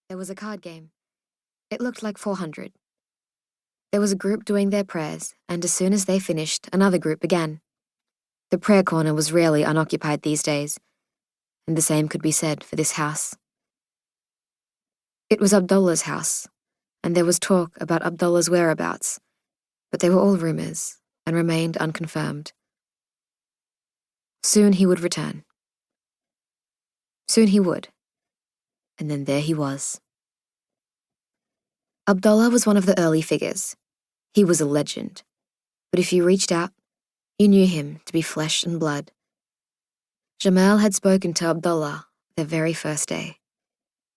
There was a card game. It looked like 400. There was a group doing their prayers, and as soon as they finished, another group began. The prayer corner was rarely unoccupied these days, and the same could be said for this house. It was Abdullah's house, and there was talk about Abdullah's whereabouts, but they were all rumors and remained unconfirmed. Soon he would return. Soon he would. And then there he was. Abdullah was one of the early figures. He was a legend. But if you reached out, you knew him to be flesh and blood. Jamal had spoken to Abdullah their very first day.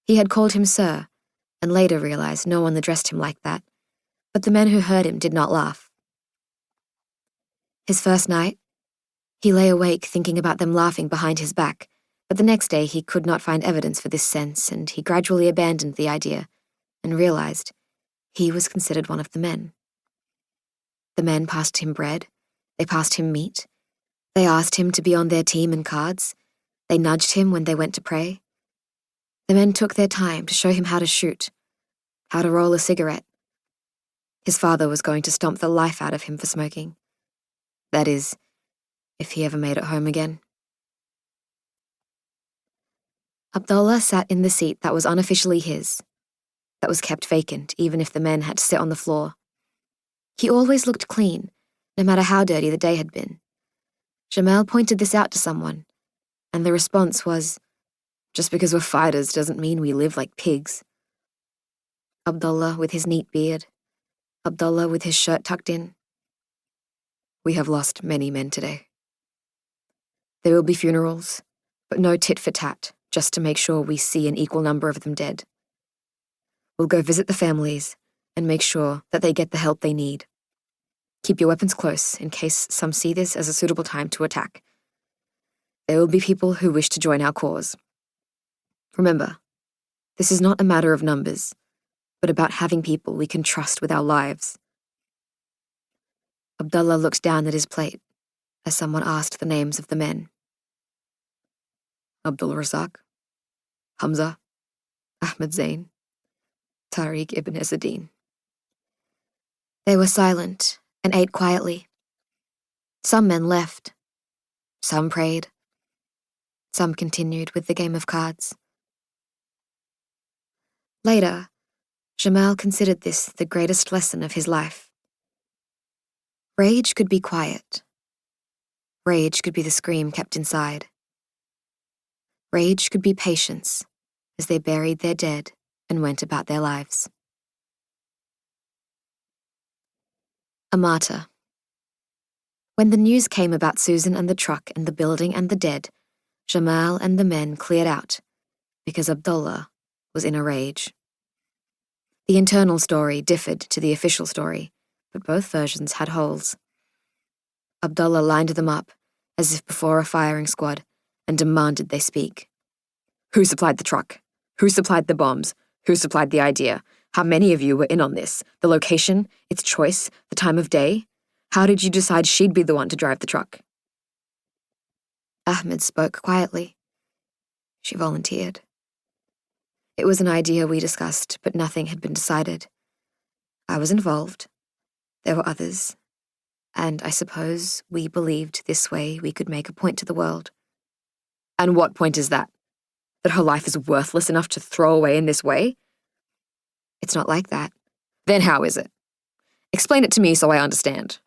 He had called him Sir, and later realized no one addressed him like that, but the men who heard him did not laugh. His first night, he lay awake thinking about them laughing behind his back, but the next day he could not find evidence for this sense, and he gradually abandoned the idea and realized he was considered one of the men. The men passed him bread, they passed him meat, they asked him to be on their team in cards, they nudged him when they went to pray. The men took their time to show him how to shoot, how to roll a cigarette. His father was going to stomp the life out of him for smoking. That is, if he ever made it home again. Abdullah sat in the seat that was unofficially his, that was kept vacant even if the men had to sit on the floor. He always looked clean, no matter how dirty the day had been. Jamal pointed this out to someone, and the response was, "Just because we're fighters doesn't mean we live like pigs." Abdullah with his neat beard, Abdullah with his shirt tucked in. "We have lost many men today. There will be funerals, but no tit for tat, just to make sure we see an equal number of them dead. We'll go visit the families and make sure that they get the help they need. Keep your weapons close in case some see this as a suitable time to attack. There will be people who wish to join our cause. Remember, this is not a matter of numbers, but about having people we can trust with our lives." Abdullah looked down at his plate as someone asked the names of the men. Abdul Razak, Hamza, Ahmed Zain, Tariq ibn Ezzeddin. They were silent and ate quietly. Some men left. Some prayed. Some continued with the game of cards. Later, Jamal considered this the greatest lesson of his life. Rage could be quiet. Rage could be the scream kept inside. Rage could be patience as they buried their dead and went about their lives. A martyr. When the news came about Susan and the truck and the building and the dead, Jamal and the men cleared out because Abdullah was in a rage. The internal story differed to the official story, but both versions had holes. Abdullah lined them up as if before a firing squad and demanded they speak. Who supplied the truck? Who supplied the bombs? Who supplied the idea? How many of you were in on this? The location, its choice, the time of day? How did you decide she'd be the one to drive the truck? Ahmed spoke quietly. She volunteered. It was an idea we discussed, but nothing had been decided. I was involved. There were others. And I suppose we believed this way we could make a point to the world. And what point is that? That her life is worthless enough to throw away in this way? It's not like that. Then how is it? Explain it to me so I understand.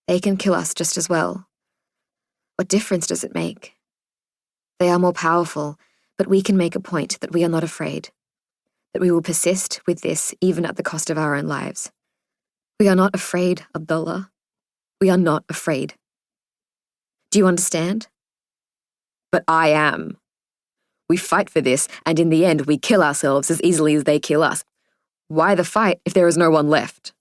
They can kill us just as well. What difference does it make? They are more powerful, but we can make a point that we are not afraid, that we will persist with this even at the cost of our own lives. We are not afraid, Abdullah. We are not afraid. Do you understand? But I am. We fight for this, and in the end we kill ourselves as easily as they kill us. Why the fight if there is no one left?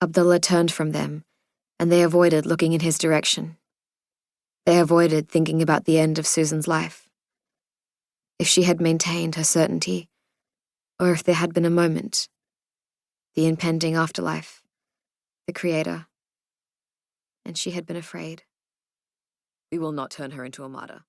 Abdullah turned from them, and they avoided looking in his direction. They avoided thinking about the end of Susan's life. If she had maintained her certainty, or if there had been a moment, the impending afterlife, the Creator, and she had been afraid. We will not turn her into a martyr.